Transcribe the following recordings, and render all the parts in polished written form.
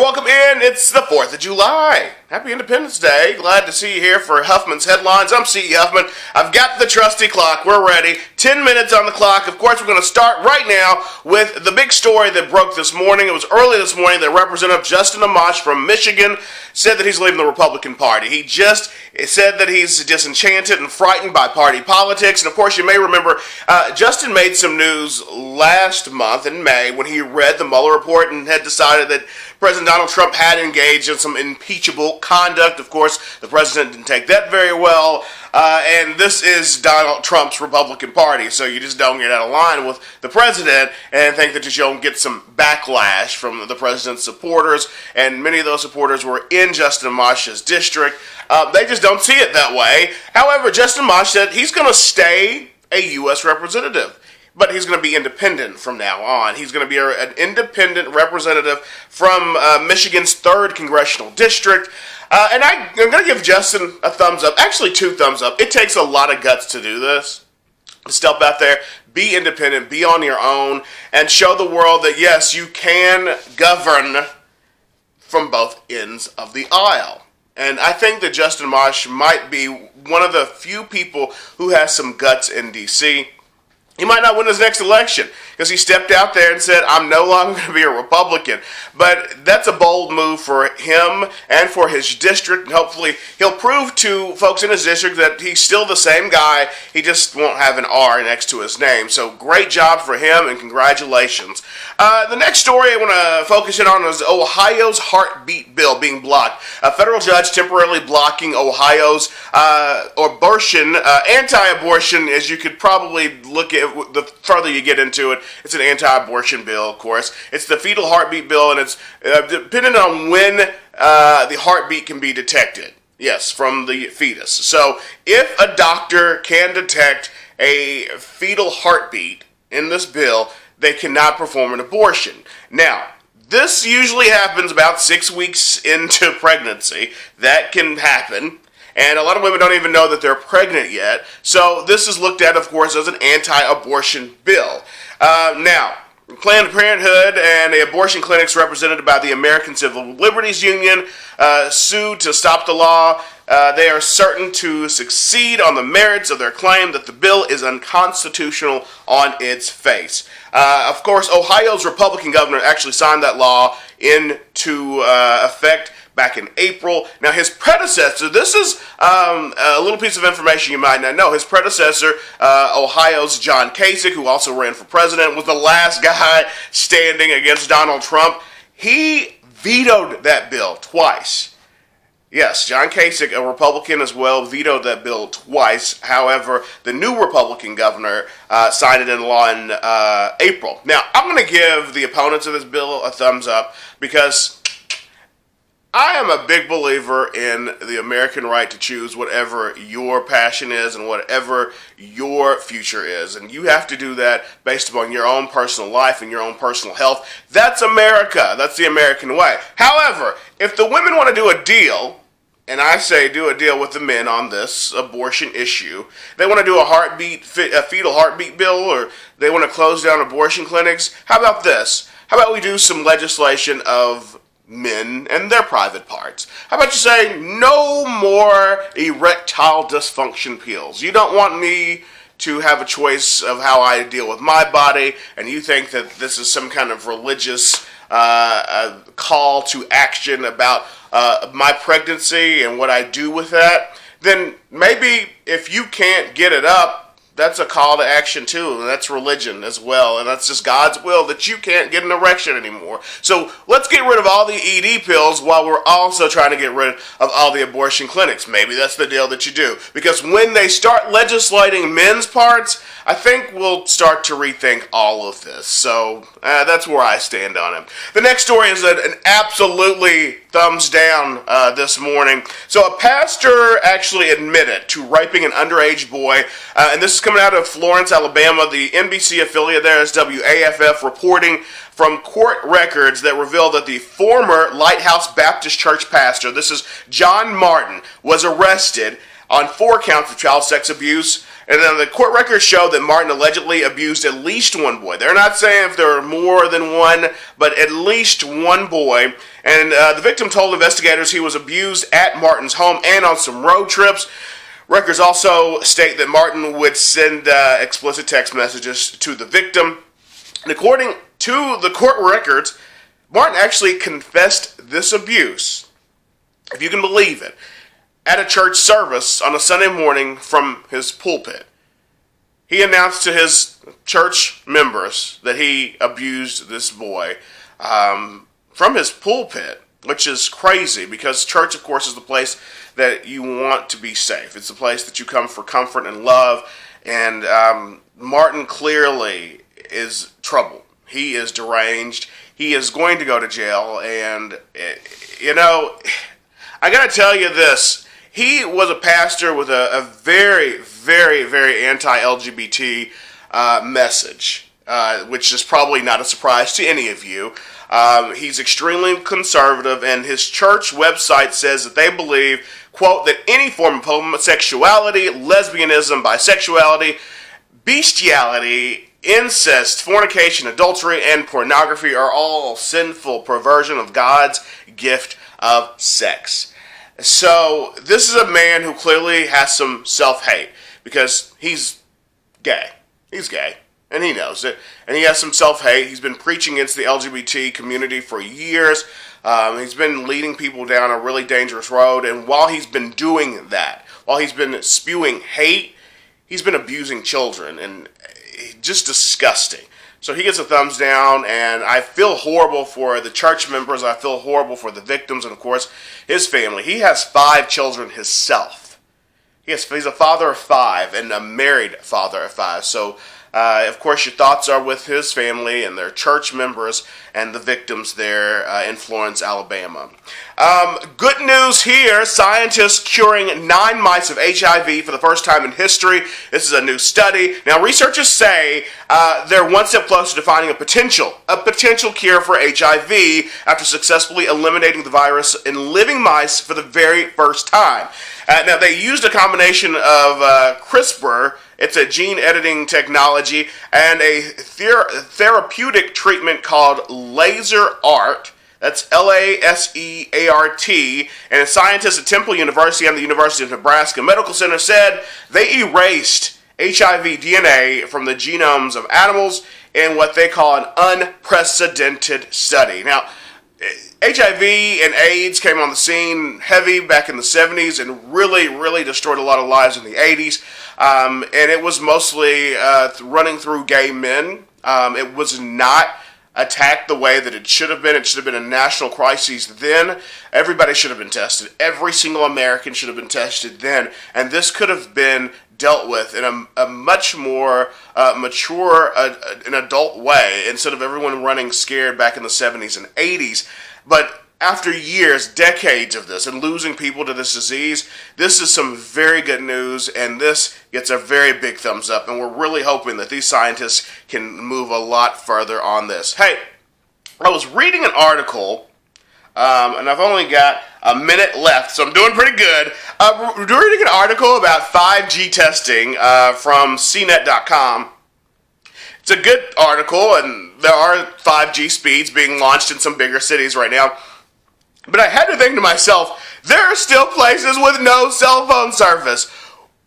welcome in. It's the 4th of July. Happy Independence Day. Glad to see you here for Huffman's Headlines. I'm C. Huffman. I've got the trusty clock. We're ready. 10 minutes on the clock. Of course, we're going to start right now with the big story that broke this morning. It was early this morning that Representative Justin Amash from Michigan said that he's leaving the Republican Party. He just said that he's disenchanted and frightened by party politics. And of course, you may remember Justin made some news last month in May when he read the Mueller report and had decided that President Donald Trump had engaged in some impeachable conduct. Of course, the president didn't take that very well. And this is Donald Trump's Republican Party, so you just don't get out of line with the president and think that you don't get some backlash from the president's supporters. And many of those supporters were in Justin Amash's district. They just don't see it that way. However, Justin Amash said he's going to stay a U.S. representative. But he's going to be independent from now on. He's going to be an independent representative from Michigan's 3rd Congressional District. And I'm going to give Justin a thumbs up, actually 2 thumbs up. It takes a lot of guts to do this. To step out there, be independent, be on your own, and show the world that, yes, you can govern from both ends of the aisle. And I think that Justin Amash might be one of the few people who has some guts in D.C. He might not win his next election because he stepped out there and said, I'm no longer going to be a Republican. But that's a bold move for him and for his district. And hopefully he'll prove to folks in his district that he's still the same guy. He just won't have an R next to his name. So great job for him and congratulations. The next story I want to focus in on is Ohio's heartbeat bill being blocked. A federal judge temporarily blocking Ohio's abortion, anti-abortion, as you could probably look at. The further you get into it, it's an anti-abortion bill, of course. It's the fetal heartbeat bill, and it's dependent on when the heartbeat can be detected. Yes, from the fetus. So if a doctor can detect a fetal heartbeat in this bill, they cannot perform an abortion. Now, this usually happens about 6 weeks into pregnancy. That can happen. And a lot of women don't even know that they're pregnant yet. So this is looked at, of course, as an anti-abortion bill. Now, Planned Parenthood and the abortion clinics represented by the American Civil Liberties Union sued to stop the law. They are certain to succeed on the merits of their claim that the bill is unconstitutional on its face. Of course, Ohio's Republican governor actually signed that law into effect back in April. Now, his predecessor, this is a little piece of information you might not know. His predecessor, Ohio's John Kasich, who also ran for president, was the last guy standing against Donald Trump. He vetoed that bill twice. Yes, John Kasich, a Republican as well, vetoed that bill twice. However, the new Republican governor signed it into law in April. Now, I'm going to give the opponents of this bill a thumbs up because I am a big believer in the American right to choose whatever your passion is and whatever your future is. And you have to do that based upon your own personal life and your own personal health. That's America. That's the American way. However, if the women want to do a deal, and I say do a deal with the men on this abortion issue, they want to do a fetal heartbeat bill, or they want to close down abortion clinics, how about this? How about we do some legislation of men and their private parts? How about you say no more erectile dysfunction pills? You don't want me to have a choice of how I deal with my body, and you think that this is some kind of religious call to action about my pregnancy and what I do with that, then maybe if you can't get it up, that's a call to action too, and that's religion as well, and that's just God's will that you can't get an erection anymore. So let's get rid of all the ED pills while we're also trying to get rid of all the abortion clinics. Maybe that's the deal that you do. Because when they start legislating men's parts, I think we'll start to rethink all of this. So that's where I stand on it. The next story is an absolutely thumbs down this morning. So a pastor actually admitted to raping an underage boy, and this is coming out of Florence, Alabama. The NBC affiliate there is WAFF reporting from court records that reveal that the former Lighthouse Baptist Church pastor, this is John Martin, was arrested on 4 counts of child sex abuse. And then the court records show that Martin allegedly abused at least one boy. They're not saying if there were more than one, but at least one boy. And the victim told investigators he was abused at Martin's home and on some road trips. Records also state that Martin would send explicit text messages to the victim. And according to the court records, Martin actually confessed this abuse, if you can believe it, at a church service on a Sunday morning from his pulpit. He announced to his church members that he abused this boy from his pulpit, which is crazy because church, of course, is the place that you want to be safe. It's the place that you come for comfort and love. And Martin clearly is troubled. He is deranged. He is going to go to jail. And, I got to tell you this. He was a pastor with a very, very, very anti-LGBT message, which is probably not a surprise to any of you. He's extremely conservative, and his church website says that they believe, quote, that any form of homosexuality, lesbianism, bisexuality, bestiality, incest, fornication, adultery, and pornography are all sinful perversion of God's gift of sex. So this is a man who clearly has some self-hate because he's gay. He's gay, and he knows it. And he has some self-hate. He's been preaching against the LGBT community for years. He's been leading people down a really dangerous road. And while he's been doing that, while he's been spewing hate, he's been abusing children, and just disgusting. So he gets a thumbs down, and I feel horrible for the church members. I feel horrible for the victims, and of course, his family. He has 5 children himself. He's a father of 5 and a married father of 5. So, of course, your thoughts are with his family and their church members and the victims there in Florence, Alabama. Good news here. Scientists curing 9 mice of HIV for the first time in history. This is a new study. Now, researchers say they're one step closer to finding a potential cure for HIV after successfully eliminating the virus in living mice for the very first time. Now, they used a combination of CRISPR, it's a gene editing technology, and a therapeutic treatment called laser art. That's LASEART. And scientists at Temple University and the University of Nebraska Medical Center said they erased HIV DNA from the genomes of animals in what they call an unprecedented study. Now, HIV and AIDS came on the scene heavy back in the 70s and really, really destroyed a lot of lives in the 80s. And it was mostly running through gay men. It was not attacked the way that it should have been. It should have been a national crisis then. Everybody should have been tested. Every single American should have been tested then. And this could have been dealt with in a much more mature, an adult way, instead of everyone running scared back in the 70s and 80s. But after years, decades of this, and losing people to this disease, this is some very good news, and this gets a very big thumbs up, and we're really hoping that these scientists can move a lot further on this. Hey, I was reading an article, and I've only got a minute left, so I'm doing pretty good. Reading an article about 5G testing from CNET.com. It's a good article, and there are 5G speeds being launched in some bigger cities right now. But I had to think to myself, there are still places with no cell phone service.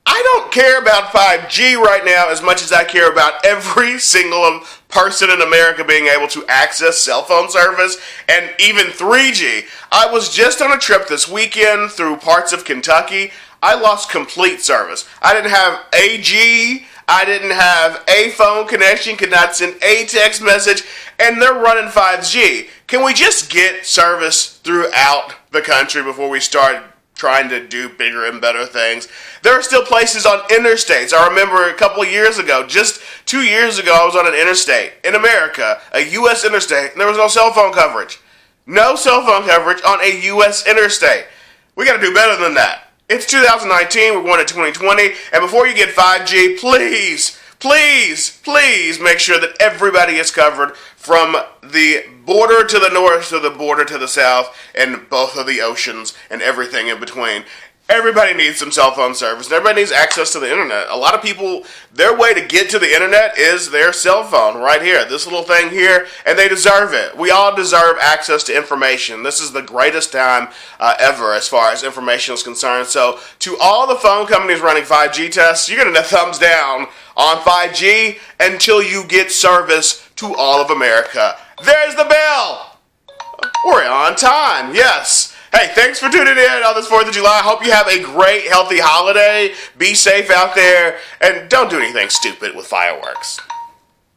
I don't care about 5G right now as much as I care about every single person in America being able to access cell phone service and even 3G. I was just on a trip this weekend through parts of Kentucky. I lost complete service. I didn't have AG. I didn't have a phone connection, could not send a text message, and they're running 5G. Can we just get service throughout the country before we start trying to do bigger and better things? There are still places on interstates. I remember a couple of years ago, just 2 years ago, I was on an interstate in America, a U.S. interstate, and there was no cell phone coverage. No cell phone coverage on a U.S. interstate. We got to do better than that. It's 2019, we're going to 2020, and before you get 5G, please make sure that everybody is covered from the border to the north to the border to the south and both of the oceans and everything in between. Everybody needs some cell phone service. Everybody needs access to the internet. A lot of people, their way to get to the internet is their cell phone right here. This little thing here, and they deserve it. We all deserve access to information. This is the greatest time ever as far as information is concerned. So to all the phone companies running 5G tests, you're going to get a thumbs down on 5G until you get service to all of America. There's the bell. We're on time. Yes. Hey, thanks for tuning in on this 4th of July. I hope you have a great, healthy holiday. Be safe out there, and don't do anything stupid with fireworks.